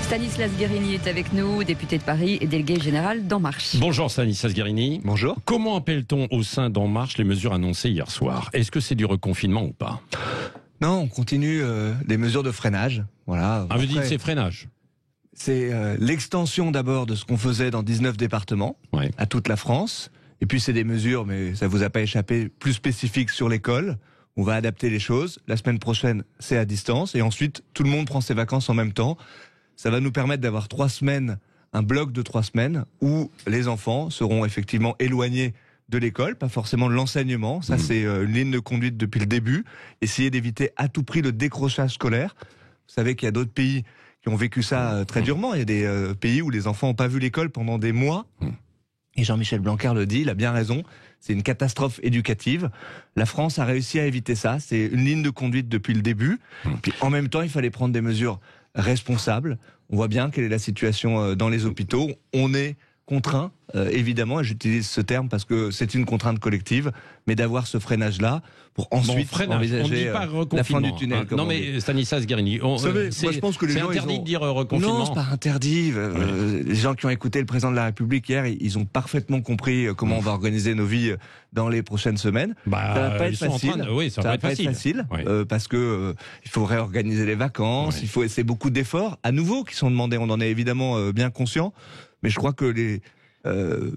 Stanislas Guerini est avec nous, député de Paris et délégué général d'En Marche. Bonjour Stanislas Guerini. Bonjour. Comment appelle-t-on au sein d'En Marche les mesures annoncées hier soir? Est-ce que c'est du reconfinement ou pas? Non, on continue les mesures de freinage. Voilà. Vous dites c'est freinage? C'est l'extension d'abord de ce qu'on faisait dans 19 départements, à toute la France. Et puis c'est des mesures, mais ça vous a pas échappé, plus spécifiques sur l'école. On va adapter les choses. La semaine prochaine, c'est à distance. Et ensuite, tout le monde prend ses vacances en même temps. Ça va nous permettre d'avoir 3 semaines, un bloc de 3 semaines, où les enfants seront effectivement éloignés de l'école, pas forcément de l'enseignement. Ça, c'est une ligne de conduite depuis le début. Essayer d'éviter à tout prix le décrochage scolaire. Vous savez qu'il y a d'autres pays qui ont vécu ça très durement. Il y a des pays où les enfants n'ont pas vu l'école pendant des mois. Et Jean-Michel Blanquer le dit, il a bien raison. C'est une catastrophe éducative. La France a réussi à éviter ça. C'est une ligne de conduite depuis le début. Puis en même temps, il fallait prendre des mesures responsables. On voit bien quelle est la situation dans les hôpitaux. On est contraint, évidemment, et j'utilise ce terme parce que c'est une contrainte collective, mais d'avoir ce freinage-là pour ensuite envisager la fin du tunnel. Non mais Stanislas Guerini, moi je pense que les gens, interdit de dire reconfinement. Non, c'est pas interdit. Les gens qui ont écouté le président de la République hier, ils ont parfaitement compris comment on va organiser nos vies dans les prochaines semaines. Ça va pas être facile. Ça va pas être facile. Parce que il faut réorganiser les vacances. C'est beaucoup d'efforts à nouveau qui sont demandés. On en est évidemment bien conscient. Mais je crois que les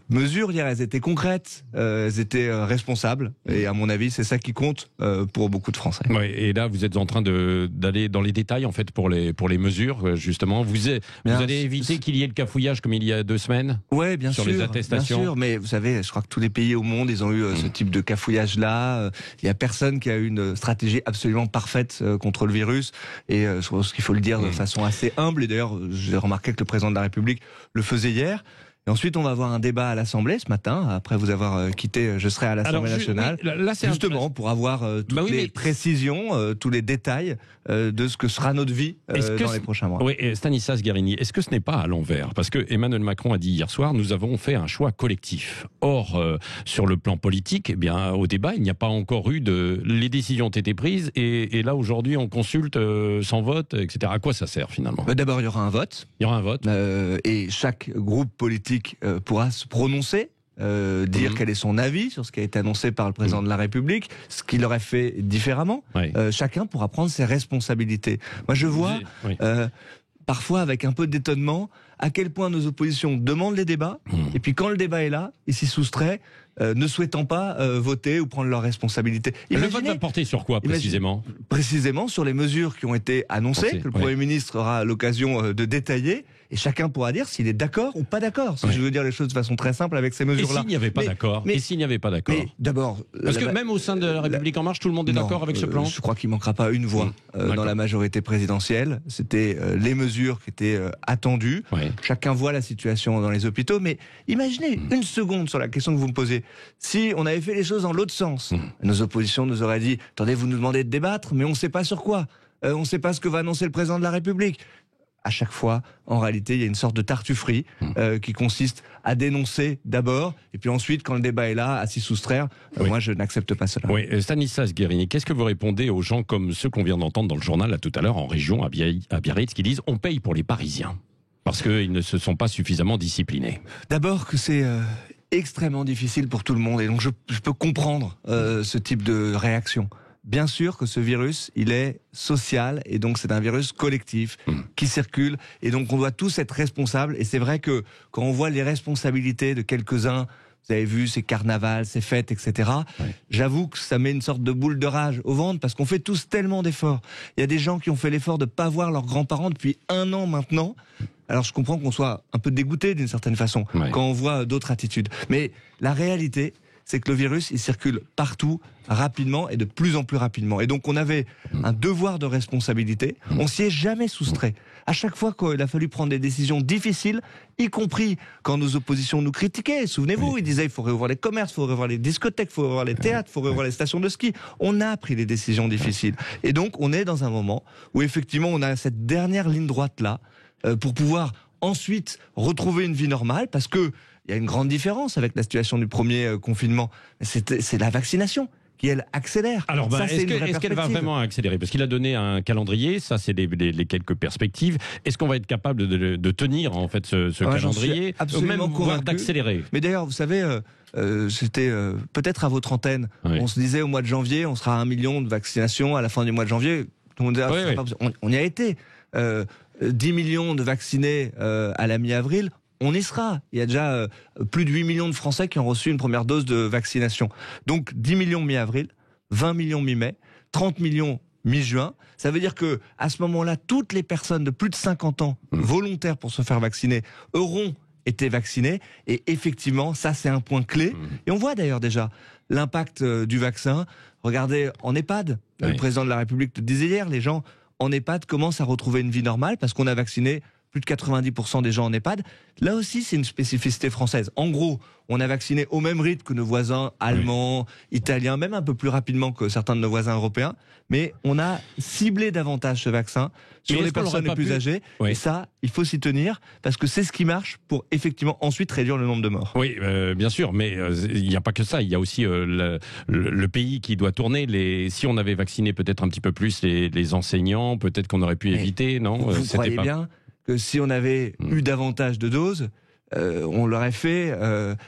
mesures hier, elles étaient concrètes, elles étaient responsables. Et à mon avis, c'est ça qui compte pour beaucoup de Français. Oui, et là, vous êtes en train d'aller dans les détails, en fait, pour les mesures, justement. Vous allez éviter qu'il y ait le cafouillage comme il y a 2 semaines? Oui, bien sûr. Sur les attestations. Bien sûr, mais vous savez, je crois que tous les pays au monde, ils ont eu ce type de cafouillage-là. Il n'y a personne qui a eu une stratégie absolument parfaite contre le virus. Et je pense qu'il faut le dire de façon assez humble. Et d'ailleurs, j'ai remarqué que le président de la République le faisait hier. Et ensuite, on va avoir un débat à l'Assemblée ce matin. Après vous avoir quitté, je serai à l'Assemblée nationale. Là, justement, pour avoir toutes les précisions, tous les détails de ce que sera notre vie dans les prochains mois. Oui, et Stanislas Guerini, est-ce que ce n'est pas à l'envers? Parce que Emmanuel Macron a dit hier soir, nous avons fait un choix collectif. Or, sur le plan politique, eh bien, au débat, il n'y a pas encore eu les décisions ont été prises. Et là, aujourd'hui, on consulte sans vote, etc. À quoi ça sert finalement? D'abord, il y aura un vote. Il y aura un vote. Et chaque groupe politique pourra se prononcer, dire quel est son avis sur ce qui a été annoncé par le président de la République, ce qu'il aurait fait différemment. Chacun pourra prendre ses responsabilités. Moi, je vois parfois avec un peu d'étonnement à quel point nos oppositions demandent les débats, et puis quand le débat est là, ils s'y soustraient, ne souhaitant pas voter ou prendre leurs responsabilités. Le vote va porter sur quoi précisément? Précisément sur les mesures qui ont été annoncées, que le Premier ministre aura l'occasion de détailler, et chacun pourra dire s'il est d'accord ou pas d'accord. Si je veux dire les choses de façon très simple avec ces mesures-là. Et s'il n'y avait pas d'accord? Et s'il n'y avait pas d'accord? D'abord, parce que même au sein de la République En Marche, tout le monde est d'accord avec ce plan? Je crois qu'il ne manquera pas une voix dans la majorité présidentielle. C'était les mesures qui étaient attendues. Chacun voit la situation dans les hôpitaux, mais imaginez une seconde sur la question que vous me posez. Si on avait fait les choses dans l'autre sens, nos oppositions nous auraient dit « Attendez, vous nous demandez de débattre, mais on ne sait pas sur quoi. On ne sait pas ce que va annoncer le président de la République. » À chaque fois, en réalité, il y a une sorte de tartufferie qui consiste à dénoncer d'abord, et puis ensuite, quand le débat est là, à s'y soustraire. Moi, je n'accepte pas cela. Oui, Stanislas Guerini, qu'est-ce que vous répondez aux gens comme ceux qu'on vient d'entendre dans le journal là, tout à l'heure en région, à Biarritz, qui disent « On paye pour les Parisiens » parce qu'ils ne se sont pas suffisamment disciplinés? D'abord que c'est extrêmement difficile pour tout le monde, et donc je peux comprendre ce type de réaction. Bien sûr que ce virus, il est social, et donc c'est un virus collectif qui circule, et donc on doit tous être responsables. Et c'est vrai que quand on voit les responsabilités de quelques-uns, vous avez vu ces carnavals, ces fêtes, etc. J'avoue que ça met une sorte de boule de rage au ventre, parce qu'on fait tous tellement d'efforts. Il y a des gens qui ont fait l'effort de ne pas voir leurs grands-parents depuis 1 an maintenant. Alors je comprends qu'on soit un peu dégoûté d'une certaine façon quand on voit d'autres attitudes. Mais la réalité, c'est que le virus, il circule partout, rapidement, et de plus en plus rapidement. Et donc on avait un devoir de responsabilité, on s'y est jamais soustrait. À chaque fois qu'il a fallu prendre des décisions difficiles, y compris quand nos oppositions nous critiquaient, souvenez-vous, ils disaient il faut réouvrir les commerces, il faut réouvrir les discothèques, il faut réouvrir les théâtres, il faut réouvrir les stations de ski. On a pris des décisions difficiles. Et donc on est dans un moment où effectivement on a cette dernière ligne droite-là, pour pouvoir ensuite retrouver une vie normale, parce que il y a une grande différence avec la situation du premier confinement. C'est la vaccination qui elle accélère. Alors, Ça, c'est une vraie est-ce qu'elle va perspective. vraiment accélérer? Parce qu'il a donné un calendrier, ça c'est les quelques perspectives. Est-ce qu'on va être capable de tenir en fait ce Ouais, j'en calendrier, suis absolument même voire convaincu. d'accélérer? Mais d'ailleurs, vous savez, c'était peut-être à votre antenne. Oui. On se disait au mois de janvier, on sera à 1 million de vaccinations à la fin du mois de janvier. Tout le monde disait, Oui, ce sera oui. pas possible. On y a été. 10 millions de vaccinés à la mi-avril. On y sera. Il y a déjà plus de 8 millions de Français qui ont reçu une première dose de vaccination. Donc 10 millions mi-avril, 20 millions mi-mai, 30 millions mi-juin. Ça veut dire que à ce moment-là, toutes les personnes de plus de 50 ans volontaires pour se faire vacciner auront été vaccinées. Et effectivement, ça c'est un point clé. Et on voit d'ailleurs déjà l'impact du vaccin. Regardez en EHPAD, Oui. le président de la République le disait hier, les gens en EHPAD commencent à retrouver une vie normale parce qu'on a vacciné plus de 90% des gens en EHPAD. Là aussi, c'est une spécificité française. En gros, on a vacciné au même rythme que nos voisins allemands, italiens, même un peu plus rapidement que certains de nos voisins européens. Mais on a ciblé davantage ce vaccin sur Mais les est-ce qu'on personnes l'aurait les pas plus pu- âgées. Oui. Et ça, il faut s'y tenir parce que c'est ce qui marche pour effectivement ensuite réduire le nombre de morts. Oui, bien sûr, mais il n'y a pas que ça. Il y a aussi le pays qui doit tourner. Si on avait vacciné peut-être un petit peu plus les enseignants, peut-être qu'on aurait pu Mais éviter, non? Vous C'était croyez pas- bien que si on avait eu davantage de doses, on l'aurait fait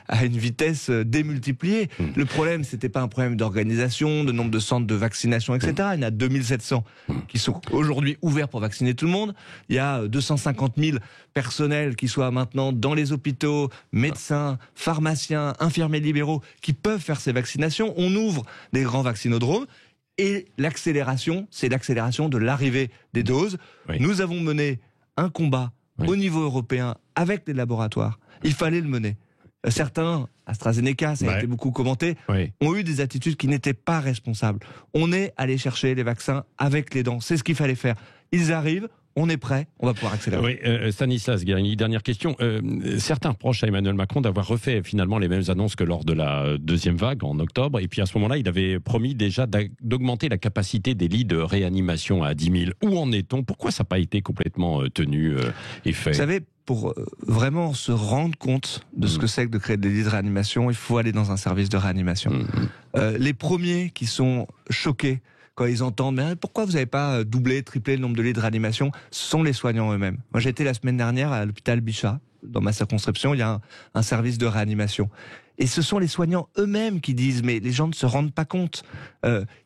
à une vitesse démultipliée. Le problème, c'était pas un problème d'organisation, de nombre de centres de vaccination, etc. Il y en a 2700 qui sont aujourd'hui ouverts pour vacciner tout le monde. Il y a 250 000 personnels qui soient maintenant dans les hôpitaux, médecins, pharmaciens, infirmiers libéraux, qui peuvent faire ces vaccinations. On ouvre des grands vaccinodromes. Et l'accélération, c'est l'accélération de l'arrivée des doses. Oui. Nous avons mené un combat au niveau européen avec les laboratoires. Il fallait le mener. Certains, AstraZeneca, ça a Ouais. été beaucoup commenté, Oui. ont eu des attitudes qui n'étaient pas responsables. On est allé chercher les vaccins avec les dents. C'est ce qu'il fallait faire. Ils arrivent, on est prêt, on va pouvoir accélérer. Oui, Stanislas Guerini, dernière question. Certains reprochent à Emmanuel Macron d'avoir refait finalement les mêmes annonces que lors de la deuxième vague en octobre. Et puis à ce moment-là, il avait promis déjà d'augmenter la capacité des lits de réanimation à 10 000. Où en est-on? Pourquoi ça n'a pas été complètement tenu et fait? Vous savez, pour vraiment se rendre compte de ce que c'est que de créer des lits de réanimation, il faut aller dans un service de réanimation. Les premiers qui sont choqués quand ils entendent mais pourquoi vous n'avez pas doublé, triplé le nombre de lits de réanimation, ce sont les soignants eux-mêmes. Moi j'étais la semaine dernière à l'hôpital Bichat, dans ma circonscription, il y a un service de réanimation. Et ce sont les soignants eux-mêmes qui disent mais les gens ne se rendent pas compte.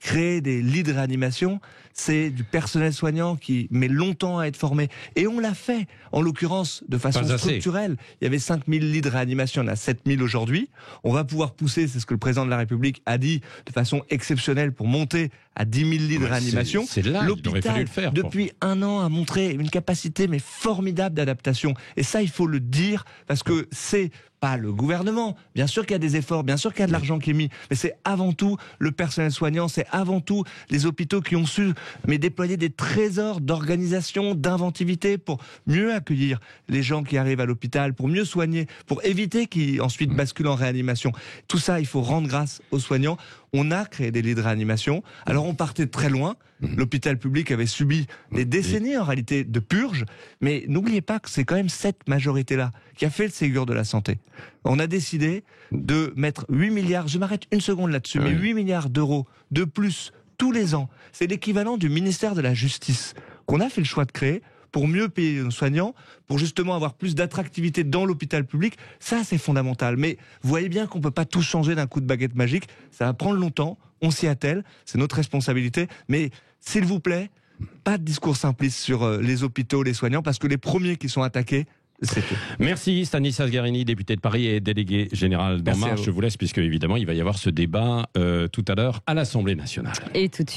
Créer des lits de réanimation, c'est du personnel soignant qui met longtemps à être formé. Et on l'a fait, en l'occurrence, de façon Pas assez. structurelle. Il y avait 5000 lits de réanimation, on a 7000 aujourd'hui. On va pouvoir pousser, c'est ce que le président de la République a dit, de façon exceptionnelle pour monter à 10 000 lits de Ouais, réanimation. c'est là, il aurait fallu le faire. Depuis un an, a montré une capacité mais formidable d'adaptation. Et ça, il faut le dire, parce que c'est pas le gouvernement. Bien sûr qu'il y a des efforts, bien sûr qu'il y a de l'argent qui est mis, mais c'est avant tout le personnel soignant, c'est avant tout les hôpitaux qui ont su déployer des trésors d'organisation, d'inventivité pour mieux accueillir les gens qui arrivent à l'hôpital, pour mieux soigner, pour éviter qu'ils ensuite basculent en réanimation. Tout ça, il faut rendre grâce aux soignants. On a créé des lits de réanimation. Alors on partait de très loin. L'hôpital public avait subi des décennies en réalité de purge. Mais n'oubliez pas que c'est quand même cette majorité-là qui a fait le Ségur de la santé. On a décidé de mettre 8 milliards, je m'arrête une seconde là-dessus, mais 8 milliards d'euros de plus tous les ans. C'est l'équivalent du ministère de la Justice qu'on a fait le choix de créer pour mieux payer nos soignants, pour justement avoir plus d'attractivité dans l'hôpital public. Ça, c'est fondamental. Mais vous voyez bien qu'on ne peut pas tout changer d'un coup de baguette magique. Ça va prendre longtemps, on s'y attelle, c'est notre responsabilité. Mais s'il vous plaît, pas de discours simpliste sur les hôpitaux, les soignants, parce que les premiers qui sont attaqués, c'est eux. Merci Stanislas Guerini, député de Paris et délégué général d'En Merci à Marche. vous. Je vous laisse puisque évidemment il va y avoir ce débat tout à l'heure à l'Assemblée nationale. Et tout de suite.